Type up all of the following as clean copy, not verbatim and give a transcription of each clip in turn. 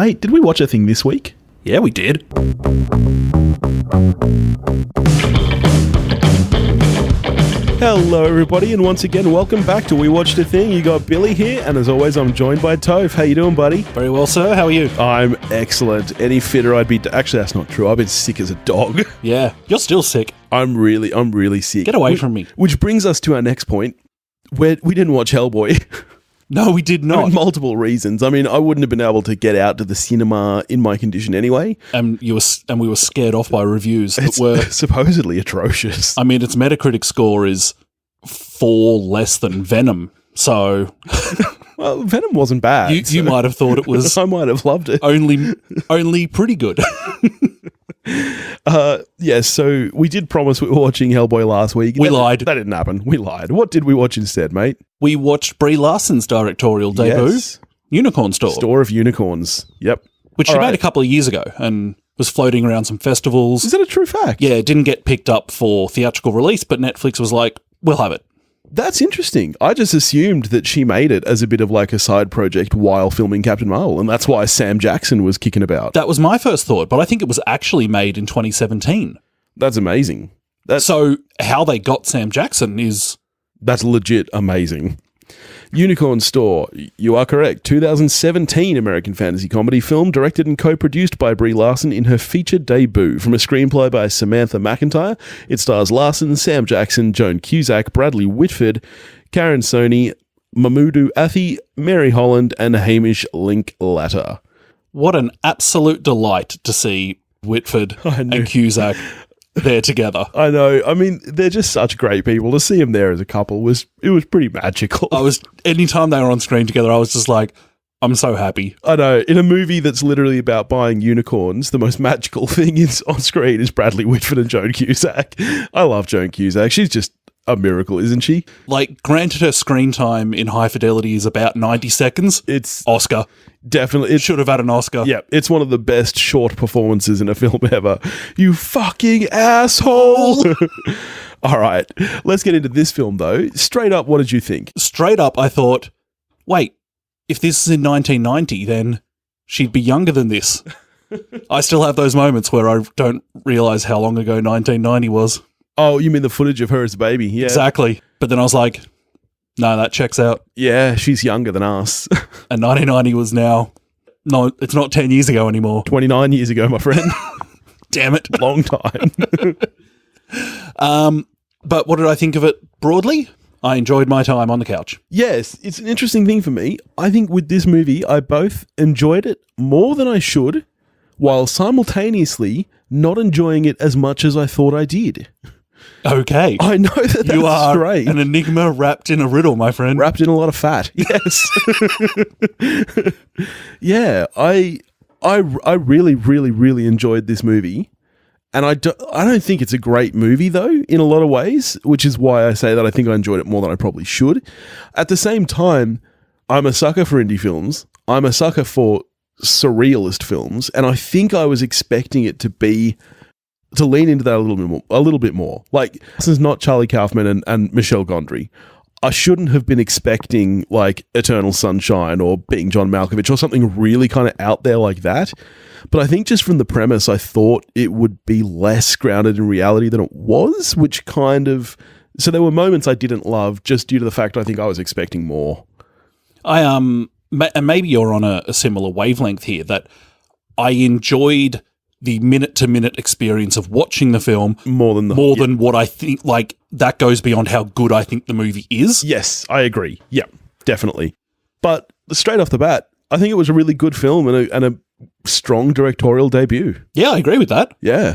Mate, did we watch a thing this week? Yeah, we did. Hello, everybody, and once again, welcome back to We Watched a Thing. You got Billy here, and as always, I'm joined by Toph. How you doing, buddy? Very well, sir. How are you? I'm excellent. Any fitter I'd be... Actually, that's not true. I've been sick as a dog. Yeah, you're still sick. I'm really sick. Get away from me. Which brings us to our next point, where we didn't watch Hellboy. No, we did not. For multiple reasons. I mean, I wouldn't have been able to get out to the cinema in my condition anyway. And we were scared off by reviews that were supposedly atrocious. I mean, its Metacritic score is 4 less than Venom. So, well, Venom wasn't bad. You might have thought it was. I might have loved it. Only pretty good. Yeah, so we did promise we were watching Hellboy last week. We lied. That didn't happen. We lied. What did we watch instead, mate? We watched Brie Larson's directorial debut, Yes. Unicorn Store. Store of Unicorns. Yep. Which she made a couple of years ago and was floating around some festivals. Is that a true fact? Yeah, it didn't get picked up for theatrical release, but Netflix was like, we'll have it. That's interesting. I just assumed that she made it as a bit of like a side project while filming Captain Marvel, and that's why Sam Jackson was kicking about. That was my first thought, but I think it was actually made in 2017. That's amazing. So how they got Sam Jackson is... That's legit amazing. Unicorn Store, you are correct. 2017 American fantasy comedy film directed and co-produced by Brie Larson in her featured debut. From a screenplay by Samantha McIntyre, it stars Larson, Sam Jackson, Joan Cusack, Bradley Whitford, Karan Soni, Mamoudou Athie, Mary Holland, and Hamish Linklater. What an absolute delight to see Whitford and Cusack there together. I know. I mean, they're just such great people. To see them there as a couple was pretty magical. Anytime they were on screen together, I was just like, I'm so happy. I know. In a movie that's literally about buying unicorns, the most magical thing on screen is Bradley Whitford and Joan Cusack. I love Joan Cusack. She's just a miracle, isn't she? Like, granted, her screen time in High Fidelity is about 90 seconds. It's Oscar. Definitely. It should have had an Oscar. Yeah, it's one of the best short performances in a film ever. You fucking asshole! All right, let's get into this film, though. Straight up, what did you think? Straight up, I thought, wait, if this is in 1990, then she'd be younger than this. I still have those moments where I don't realise how long ago 1990 was. Oh, you mean the footage of her as a baby? Yeah. Exactly. But then I was like, no, that checks out. Yeah, she's younger than us. And 1990 was now... No, it's not 10 years ago anymore. 29 years ago, my friend. Damn it. Long time. But what did I think of it broadly? I enjoyed my time on the couch. Yes, it's an interesting thing for me. I think with this movie, I both enjoyed it more than I should, while simultaneously not enjoying it as much as I thought I did. Okay. I know that's you are strange. An enigma wrapped in a riddle, my friend. Wrapped in a lot of fat. Yes. Yeah, I really enjoyed this movie. And I don't think it's a great movie, though, in a lot of ways, which is why I say that I think I enjoyed it more than I probably should. At the same time, I'm a sucker for indie films. I'm a sucker for surrealist films. And I think I was expecting it to lean into that a little bit more. Like, this is not Charlie Kaufman and Michel Gondry. I shouldn't have been expecting, like, Eternal Sunshine or Being John Malkovich or something really kind of out there like that. But I think just from the premise, I thought it would be less grounded in reality than it was, which kind of... So there were moments I didn't love just due to the fact I think I was expecting more. And maybe you're on a similar wavelength here, that I enjoyed the minute-to-minute experience of watching the film more than what I think, like, that goes beyond how good I think the movie is. Yes, I agree. Yeah, definitely. But straight off the bat, I think it was a really good film and a strong directorial debut. Yeah, I agree with that. Yeah.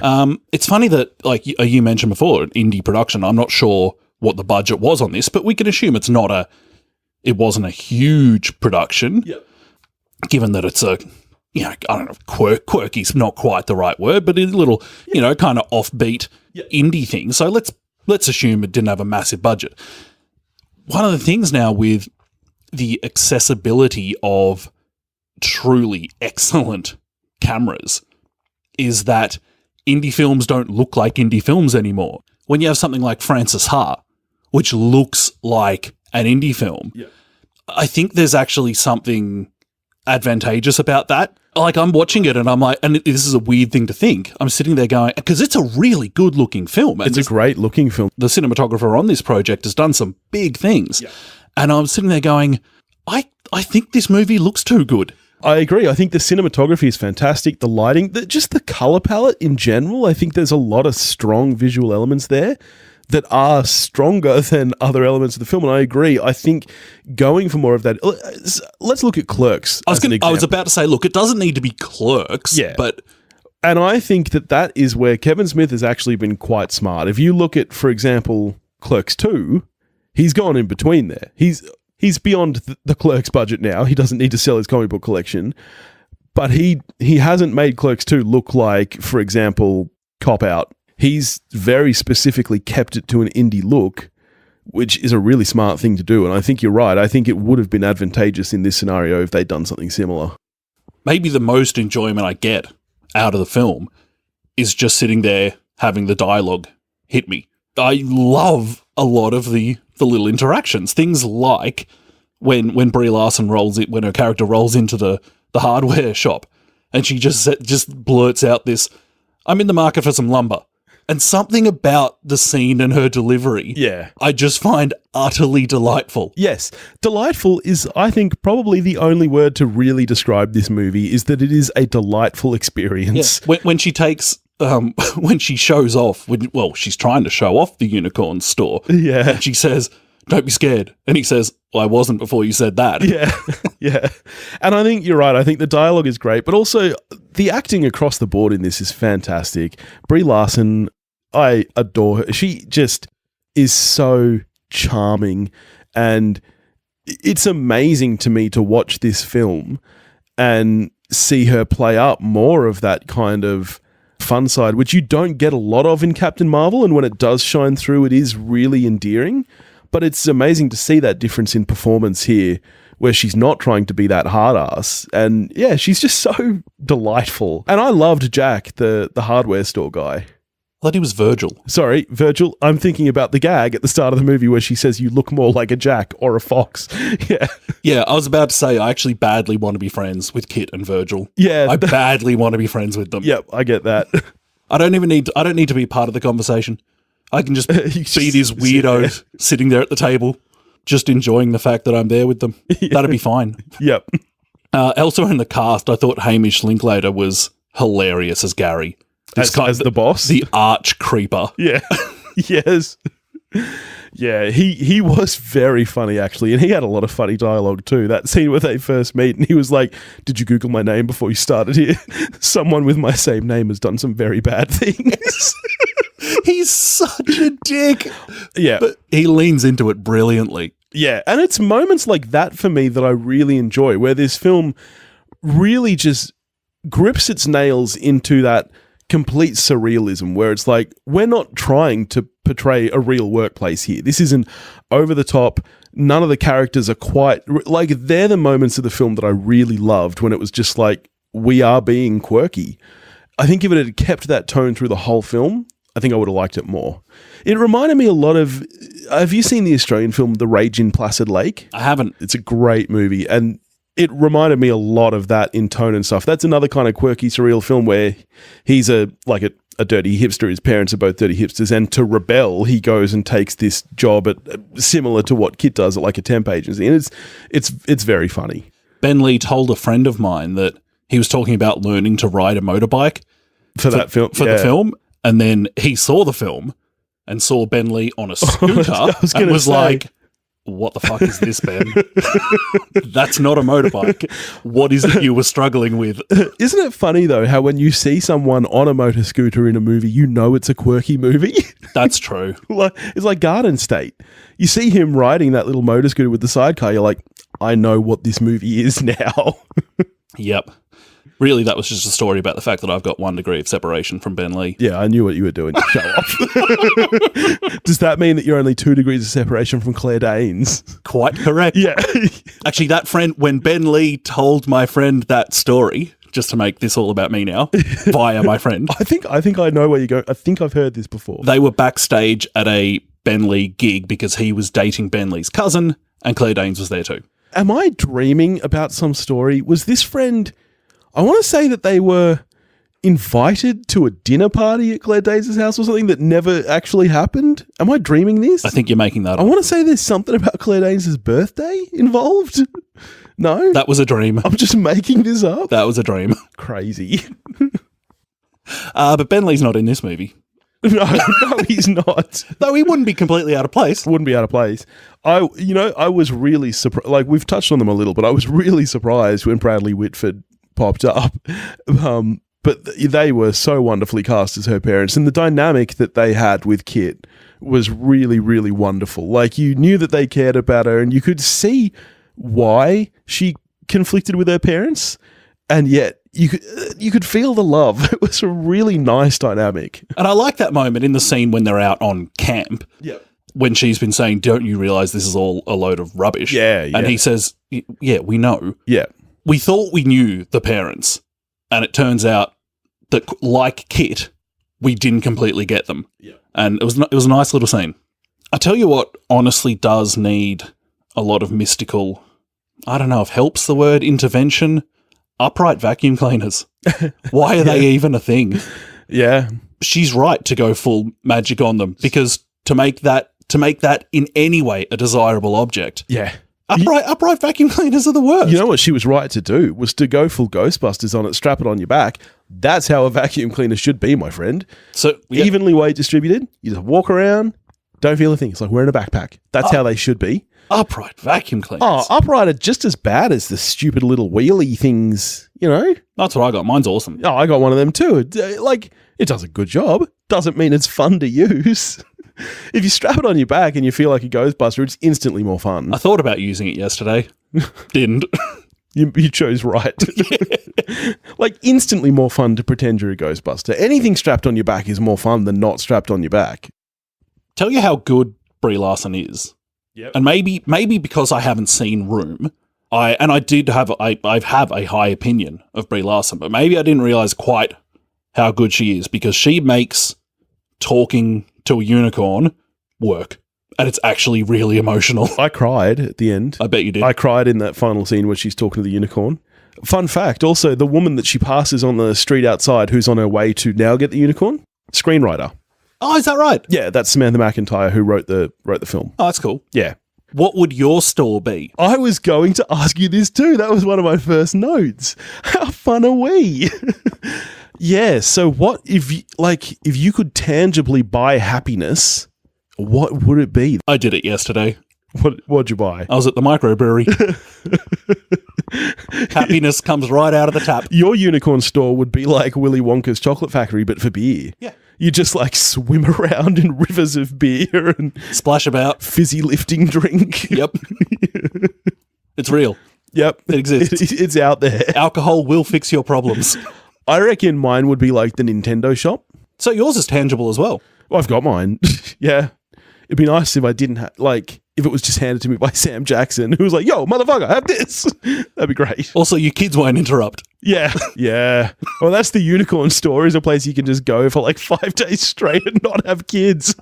It's funny that, like you mentioned before, indie production, I'm not sure what the budget was on this, but we can assume it wasn't a huge production, given that it's a... I don't know, quirky is not quite the right word, but it's a little, kind of offbeat indie thing. So let's assume it didn't have a massive budget. One of the things now with the accessibility of truly excellent cameras is that indie films don't look like indie films anymore. When you have something like Frances Ha, which looks like an indie film, I think there's actually something advantageous about that. Like, I'm watching it and I'm like, and this is a weird thing to think. I'm sitting there going, because it's a really good looking film. And It's a great looking film. The cinematographer on this project has done some big things. Yeah. And I'm sitting there going, I think this movie looks too good. I agree. I think the cinematography is fantastic. The lighting, just the color palette in general. I think there's a lot of strong visual elements there that are stronger than other elements of the film. And I agree. I think going for more of that. Let's look at Clerks. I was about to say, look, it doesn't need to be Clerks, but. And I think that is where Kevin Smith has actually been quite smart. If you look at, for example, Clerks 2, he's gone in between there. He's beyond the Clerks budget now. He doesn't need to sell his comic book collection. But he hasn't made Clerks 2 look like, for example, Cop Out. He's very specifically kept it to an indie look, which is a really smart thing to do. And I think you're right. I think it would have been advantageous in this scenario if they'd done something similar. Maybe the most enjoyment I get out of the film is just sitting there having the dialogue hit me. I love a lot of the little interactions. Things like when Brie Larson when her character rolls into the hardware shop and she just blurts out this, "I'm in the market for some lumber." And something about the scene and her delivery, I just find utterly delightful. Yes. Delightful is, I think, probably the only word to really describe this movie, is that it is a delightful experience. Yeah. When she takes... when she shows off, she's trying to show off the unicorn store. Yeah. And she says, "Don't be scared." And he says, "Well, I wasn't before you said that." Yeah. Yeah. And I think you're right. I think the dialogue is great, but also the acting across the board in this is fantastic. Brie Larson, I adore her. She just is so charming, and it's amazing to me to watch this film and see her play up more of that kind of fun side, which you don't get a lot of in Captain Marvel, and when it does shine through, it is really endearing. But it's amazing to see that difference in performance here, where she's not trying to be that hard ass. And yeah, she's just so delightful. And I loved Jack, the hardware store guy. I thought he was Virgil. Sorry, Virgil. I'm thinking about the gag at the start of the movie where she says, "You look more like a Jack or a fox." Yeah. Yeah, I was about to say, I actually badly want to be friends with Kit and Virgil. Yeah. I badly want to be friends with them. Yep, I get that. I don't need to be part of the conversation. I can just be this weirdo sitting there at the table, just enjoying the fact that I'm there with them. Yeah. That'd be fine. Yep. Also in the cast, I thought Hamish Linklater was hilarious as Gary. As the boss? The arch creeper. Yeah. Yes. Yeah, he was very funny, actually, and he had a lot of funny dialogue too. That scene where they first meet, and he was like, "Did you Google my name before you started here? Someone with my same name has done some very bad things." He's such a dick. Yeah. But he leans into it brilliantly. Yeah, and it's moments like that for me that I really enjoy, where this film really just grips its nails into that complete surrealism, where it's like, we're not trying to portray a real workplace here. This isn't over the top. None of the characters are quite like, they're the moments of the film that I really loved, when it was just like, we are being quirky. I think if it had kept that tone through the whole film, I think I would have liked it more. It reminded me a lot of, have you seen the Australian film The Rage in Placid Lake? I haven't. It's a great movie, and it reminded me a lot of that in tone and stuff. That's another kind of quirky, surreal film where he's a dirty hipster. His parents are both dirty hipsters, and to rebel, he goes and takes this job at similar to what Kit does at like a temp agency, and it's very funny. Ben Lee told a friend of mine that he was talking about learning to ride a motorbike for the film, and then he saw the film and saw Ben Lee on a scooter and was like, "What the fuck is this, Ben? That's not a motorbike. What is it you were struggling with?" Isn't it funny, though, how when you see someone on a motor scooter in a movie, you know it's a quirky movie? That's true. It's like Garden State. You see him riding that little motor scooter with the sidecar, you're like, I know what this movie is now. Yep. Really, that was just a story about the fact that I've got 1 degree of separation from Ben Lee. Yeah, I knew what you were doing to show off. Does that mean that you're only 2 degrees of separation from Claire Danes? Quite correct. Yeah. Actually, that friend, when Ben Lee told my friend that story, just to make this all about me now, via my friend. I think I know where you're going. I think I've heard this before. They were backstage at a Ben Lee gig because he was dating Ben Lee's cousin, and Claire Danes was there too. Am I dreaming about some story? Was this friend... I want to say that they were invited to a dinner party at Claire Danes' house or something that never actually happened. Am I dreaming this? I think you're making that up. I want to say there's something about Claire Danes' birthday involved. No? That was a dream. I'm just making this up. That was a dream. Crazy. But Ben Lee's not in this movie. No, he's not. Though he wouldn't be completely out of place. Wouldn't be out of place. I was really surprised. Like, we've touched on them a little, but I was really surprised when Bradley Whitford popped up. But they were so wonderfully cast as her parents, and the dynamic that they had with Kit was really, really wonderful. Like, you knew that they cared about her, and you could see why she conflicted with her parents, and yet you could feel the love. It was a really nice dynamic. And I like that moment in the scene when they're out on camp. Yeah. When she's been saying, "Don't you realise this is all a load of rubbish?" Yeah. And he says, "Yeah, we know. Yeah. We thought we knew the parents, and it turns out that, like Kit, we didn't completely get them." Yeah. And it was a nice little scene. I tell you what honestly does need a lot of mystical, I don't know if help's the word, intervention, upright vacuum cleaners. Why are they even a thing? Yeah. She's right to go full magic on them, because to make that in any way a desirable object. Yeah. Upright vacuum cleaners are the worst. You know what she was right to do was to go full Ghostbusters on it, strap it on your back. That's how a vacuum cleaner should be, my friend. So evenly weight distributed. You just walk around, don't feel a thing. It's like wearing a backpack. That's how they should be. Upright vacuum cleaners. Oh, upright are just as bad as the stupid little wheelie things, you know? That's what I got. Mine's awesome. Oh, I got one of them too. It does a good job. Doesn't mean it's fun to use. If you strap it on your back and you feel like a Ghostbuster, it's instantly more fun. I thought about using it yesterday. Didn't. You chose right. Like, instantly more fun to pretend you're a Ghostbuster. Anything strapped on your back is more fun than not strapped on your back. Tell you how good Brie Larson is. Yep. And maybe because I haven't seen Room, I have a high opinion of Brie Larson, but maybe I didn't realise quite how good she is, because she makes talking to a unicorn work. And it's actually really emotional. I cried at the end. I bet you did. I cried in that final scene where she's talking to the unicorn. Fun fact, also, the woman that she passes on the street outside who's on her way to now get the unicorn, screenwriter. Oh, is that right? Yeah, that's Samantha McIntyre who wrote the film. Oh, that's cool. Yeah. What would your store be? I was going to ask you this too. That was one of my first notes. How fun are we? Yeah, so what if you could tangibly buy happiness, what would it be? I did it yesterday. What'd you buy? I was at the microbrewery. Happiness comes right out of the tap. Your unicorn store would be like Willy Wonka's chocolate factory, but for beer. Yeah. You just like swim around in rivers of beer and splash about. Fizzy lifting drink. Yep. It's real. Yep. It exists. It's out there. Alcohol will fix your problems. I reckon mine would be like the Nintendo shop. So yours is tangible as well. Well, I've got mine. Yeah. It'd be nice if I didn't have, like, if it was just handed to me by Sam Jackson, who was like, yo, motherfucker, have this. That'd be great. Also, your kids won't interrupt. Yeah. Yeah. Well, that's the unicorn store, is a place you can just go for like 5 days straight and not have kids.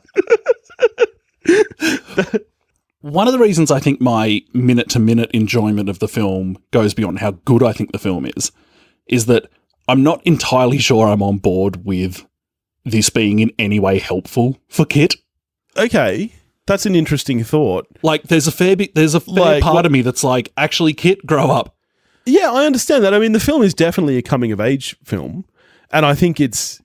One of the reasons I think my minute-to-minute enjoyment of the film goes beyond how good I think the film is that I'm not entirely sure I'm on board with this being in any way helpful for Kit. Okay. That's an interesting thought. Like, there's a fair part of me that's like, actually, Kit, grow up. Yeah, I understand that. I mean, the film is definitely a coming-of-age film, and I think it's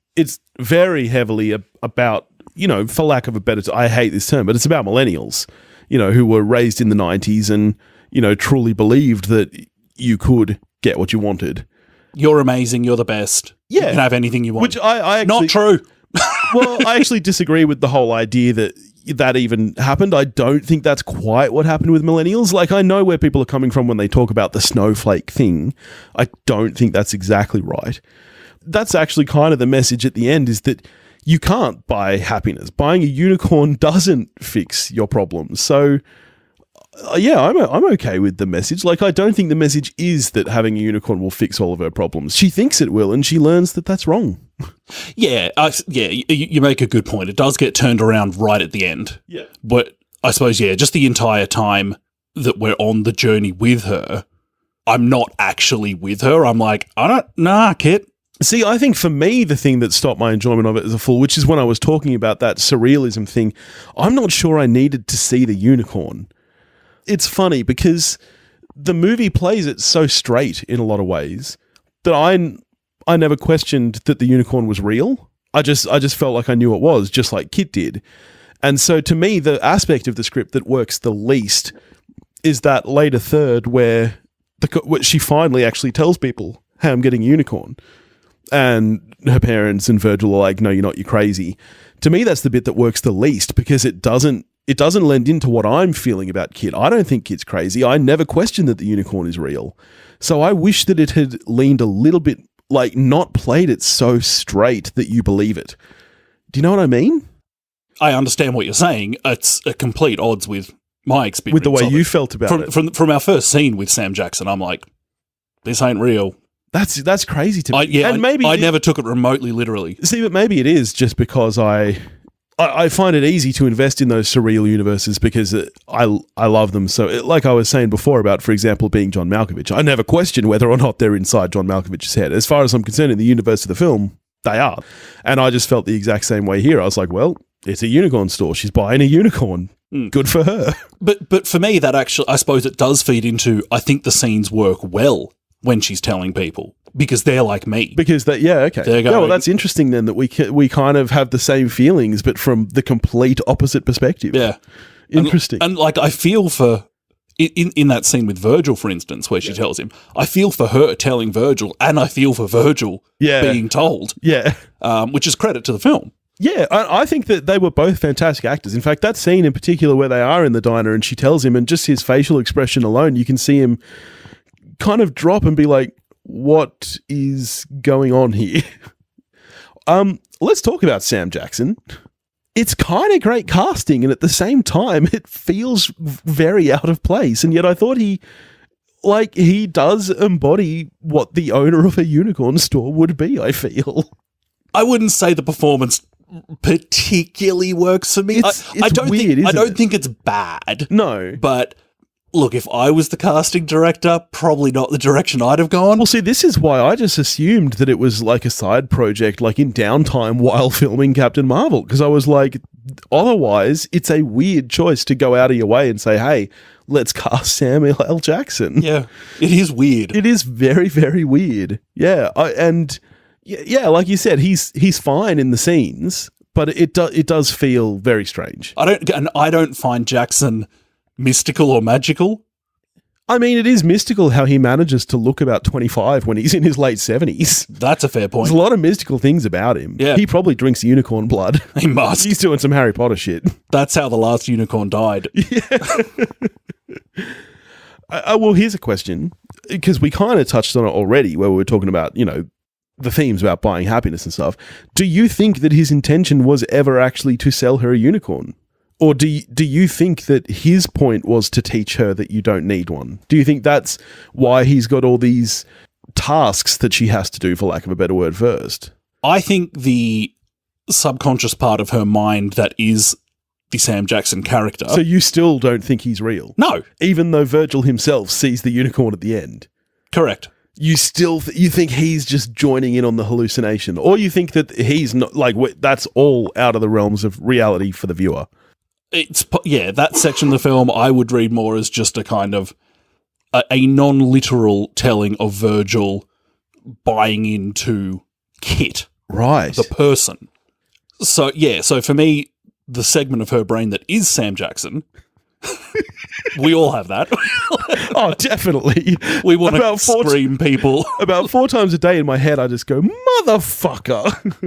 very heavily about, you know, for lack of a better I hate this term, but it's about millennials, you know, who were raised in the 90s and, you know, truly believed that you could get what you wanted. You're amazing. You're the best. Yeah. You can have anything you want. Which I actually... Not true. Well, I actually disagree with the whole idea that even happened. I don't think that's quite what happened with millennials. Like, I know where people are coming from when they talk about the snowflake thing. I don't think that's exactly right. That's actually kind of the message at the end, is that you can't buy happiness. Buying a unicorn doesn't fix your problems. So, yeah, I'm okay with the message. Like, I don't think the message is that having a unicorn will fix all of her problems. She thinks it will, and she learns that that's wrong. Yeah, you make a good point. It does get turned around right at the end. Yeah. But I suppose, yeah, just the entire time that we're on the journey with her, I'm not actually with her. I'm like, Kit. See, I think for me, the thing that stopped my enjoyment of it as a fool, which is when I was talking about that surrealism thing, I'm not sure I needed to see the unicorn. It's funny because the movie plays it so straight in a lot of ways that I never questioned that the unicorn was real. I just felt like I knew it was, just like Kit did. And so to me, the aspect of the script that works the least is that later third where she finally actually tells people, hey, I'm getting a unicorn. And her parents and Virgil are like, no, you're not, you're crazy. To me, that's the bit that works the least because it doesn't lend into what I'm feeling about Kit. I don't think Kit's crazy. I never questioned that the unicorn is real. So I wish that it had leaned a little bit, like not played it so straight that you believe it. Do you know what I mean? I understand what you're saying. It's a complete odds with my experience. With the way you felt about it. From our first scene with Sam Jackson, I'm like, this ain't real. That's crazy to me. I never took it remotely literally. See, but maybe it is just because I find it easy to invest in those surreal universes because I love them. So, like I was saying before about, for example, being John Malkovich, I never question whether or not they're inside John Malkovich's head. As far as I'm concerned, in the universe of the film, they are. And I just felt the exact same way here. I was like, well, it's a unicorn store. She's buying a unicorn. Good for her. But for me, that actually, I suppose it does feed into, I think the scenes work well when she's telling people because they're like me. Because okay. Well, that's interesting then that we kind of have the same feelings, but from the complete opposite perspective. Yeah. Interesting. And like, I feel for, in that scene with Virgil, for instance, where she tells him, I feel for her telling Virgil and I feel for Virgil being told. Yeah. Which is credit to the film. Yeah, I think that they were both fantastic actors. In fact, that scene in particular where they are in the diner and she tells him, and just his facial expression alone, you can see him kind of drop and be like, what is going on here? Let's talk about Sam Jackson. It's kind of great casting, and at the same time, it feels very out of place. And yet I thought he does embody what the owner of a unicorn store would be, I feel. I wouldn't say the performance particularly works for me. I don't think it's bad. No. But look, if I was the casting director, probably not the direction I'd have gone. Well, see, this is why I just assumed that it was like a side project, like in downtime while filming Captain Marvel. Because I was like, otherwise, it's a weird choice to go out of your way and say, hey, let's cast Samuel L. Jackson. Yeah, it is weird. It is very, very weird. Yeah, yeah, like you said, he's fine in the scenes, but it does feel very strange. I don't find Jackson mystical or magical. I mean, it is mystical how he manages to look about 25 when he's in his late 70s. That's a fair point. There's a lot of mystical things about him. Yeah. He probably drinks unicorn blood. He must. He's doing some Harry Potter shit. That's how the last unicorn died. Yeah. Well, here's a question, because we kind of touched on it already where we were talking about, the themes about buying happiness and stuff. Do you think that his intention was ever actually to sell her a unicorn? Or do you think that his point was to teach her that you don't need one? Do you think that's why he's got all these tasks that she has to do, for lack of a better word, first? I think the subconscious part of her mind that is the Sam Jackson character... So you still don't think he's real? No. Even though Virgil himself sees the unicorn at the end? Correct. You still you think he's just joining in on the hallucination, or you think that he's not, like, that's all out of the realms of reality for the viewer? That section of the film I would read more as just a kind of a non-literal telling of Virgil buying into Kit, right? The person. So for me, the segment of her brain that is Sam Jackson. We all have that. Oh, definitely. We want to scream people. About 4 times a day in my head, I just go, motherfucker.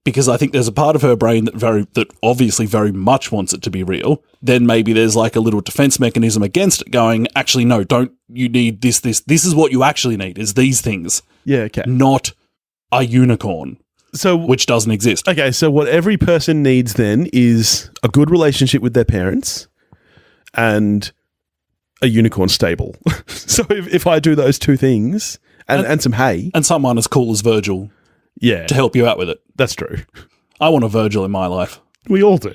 Because I think there's a part of her brain that obviously very much wants it to be real. Then maybe there's like a little defense mechanism against it going, actually, no, you need this. This is what you actually need, is these things. Yeah, okay. Not a unicorn. Which doesn't exist. Okay, so what every person needs then is a good relationship with their parents and a unicorn stable. So if I do those 2 things and some hay. And someone as cool as Virgil to help you out with it. That's true. I want a Virgil in my life. We all do.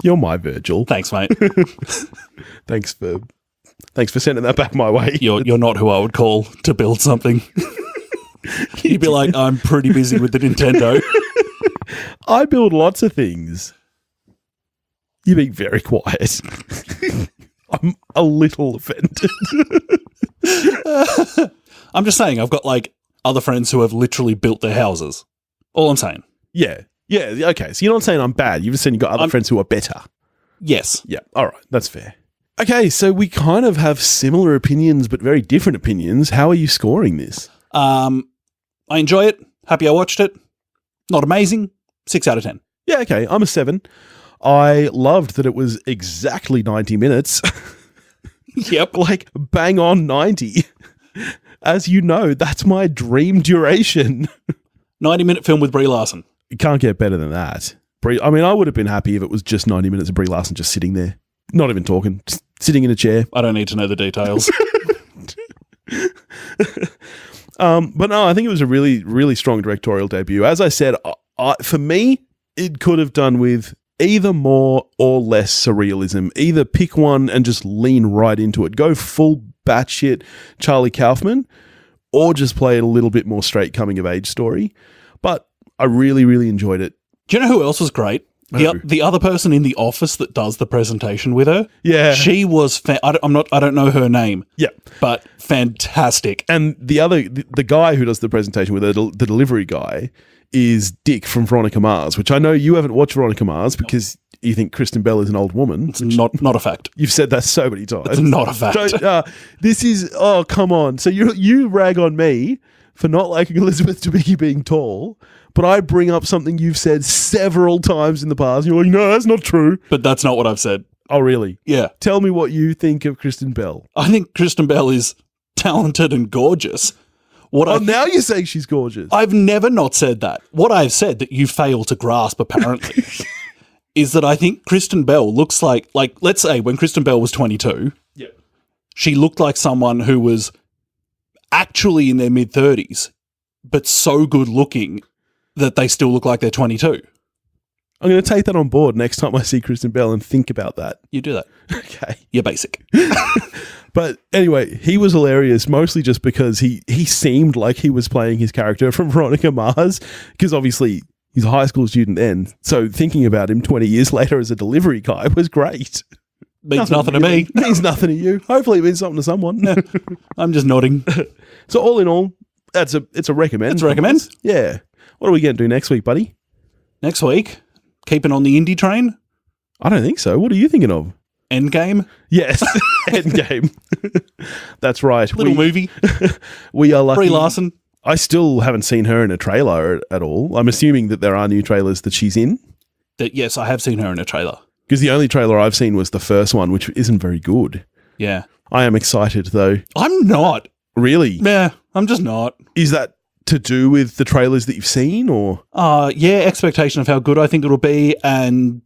You're my Virgil. Thanks, mate. Thanks for Thanks for sending that back my way. You're not who I would call to build something. You'd be like, I'm pretty busy with the Nintendo. I build lots of things. You're being very quiet. I'm a little offended. I'm just saying, I've got like other friends who have literally built their houses. All I'm saying. Yeah. Okay. So you're not saying I'm bad. You've just saying you've got other friends who are better. Yes. Yeah. All right. That's fair. Okay. So we kind of have similar opinions, but very different opinions. How are you scoring this? I enjoy it. Happy I watched it. Not amazing. 6 out of 10. Yeah. Okay. I'm a 7. I loved that it was exactly 90 minutes. Yep. Like bang on 90. As you know, that's my dream duration. 90-minute film with Brie Larson. You can't get better than that. I would have been happy if it was just 90 minutes of Brie Larson just sitting there. Not even talking. Just sitting in a chair. I don't need to know the details. But no, I think it was a really, really strong directorial debut. As I said, for me, it could have done with either more or less surrealism. Either pick one and just lean right into it. Go full batshit Charlie Kaufman, or just play it a little bit more straight coming of age story. But I really, really enjoyed it. Do you know who else was great? The other person in the office that does the presentation with her. Yeah, she was. I don't know her name. Yeah, but fantastic. And the guy who does the presentation with her, the delivery guy, is Dick from Veronica Mars, which I know you haven't watched Veronica Mars because you think Kristen Bell is an old woman. It's not a fact. You've said that so many times. It's not a fact. This is, oh, come on. So you rag on me for not liking Elizabeth Debicki being tall, but I bring up something you've said several times in the past. And you're like, no, that's not true. But that's not what I've said. Oh, really? Yeah. Tell me what you think of Kristen Bell. I think Kristen Bell is talented and gorgeous. Now you're saying she's gorgeous. I've never not said that. What I've said that you fail to grasp, apparently, is that I think Kristen Bell looks like, let's say when Kristen Bell was 22, yeah, she looked like someone who was actually in their mid-30s, but so good looking that they still look like they're 22. I'm going to take that on board next time I see Kristen Bell and think about that. You do that. Okay. You're basic. But anyway, he was hilarious, mostly just because he seemed like he was playing his character from Veronica Mars, because obviously he's a high school student then. So thinking about him 20 years later as a delivery guy was great. Means nothing to me. Means nothing to you. Hopefully it means something to someone. I'm just nodding. So all in all, it's a recommend. It's a recommend? Yeah. What are we going to do next week, buddy? Next week? Keeping on the indie train? I don't think so. What are you thinking of? Endgame? Yes, Endgame. That's right. Little movie. We are lucky. Brie Larson. I still haven't seen her in a trailer at all. I'm assuming that there are new trailers that she's in. Yes, I have seen her in a trailer. Because the only trailer I've seen was the first one, which isn't very good. Yeah. I am excited, though. I'm not. Really? Yeah, I'm just not. Is that to do with the trailers that you've seen, or? Yeah, expectation of how good I think it'll be, and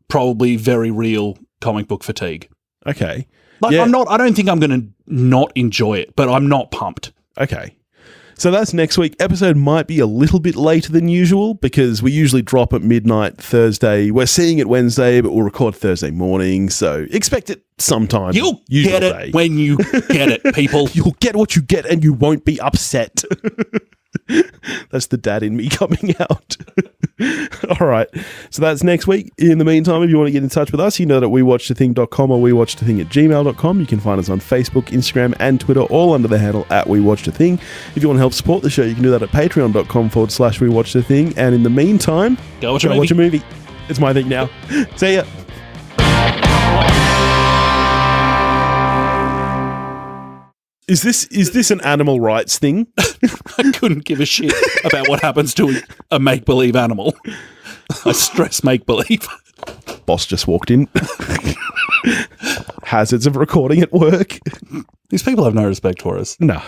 probably very real comic book fatigue. Okay. I don't think I'm going to not enjoy it, but I'm not pumped. Okay. So that's next week. Episode might be a little bit later than usual because we usually drop at midnight Thursday. We're seeing it Wednesday, but we'll record Thursday morning. So expect it sometime. You'll get it when you get it, people. You'll get what you get and you won't be upset. That's the dad in me coming out. All right. So that's next week. In the meantime, if you want to get in touch with us, you know that wewatchedathing.com or wewatchedathing@gmail.com. You can find us on Facebook, Instagram, and Twitter, all under the handle @wewatchedathing. If you want to help support the show, you can do that at patreon.com/wewatchedathing. And in the meantime, go watch a movie. It's my thing now. See ya. Is this an animal rights thing? I couldn't give a shit about what happens to a make-believe animal. I stress make-believe. Boss just walked in. Hazards of recording at work. These people have no respect for us. No.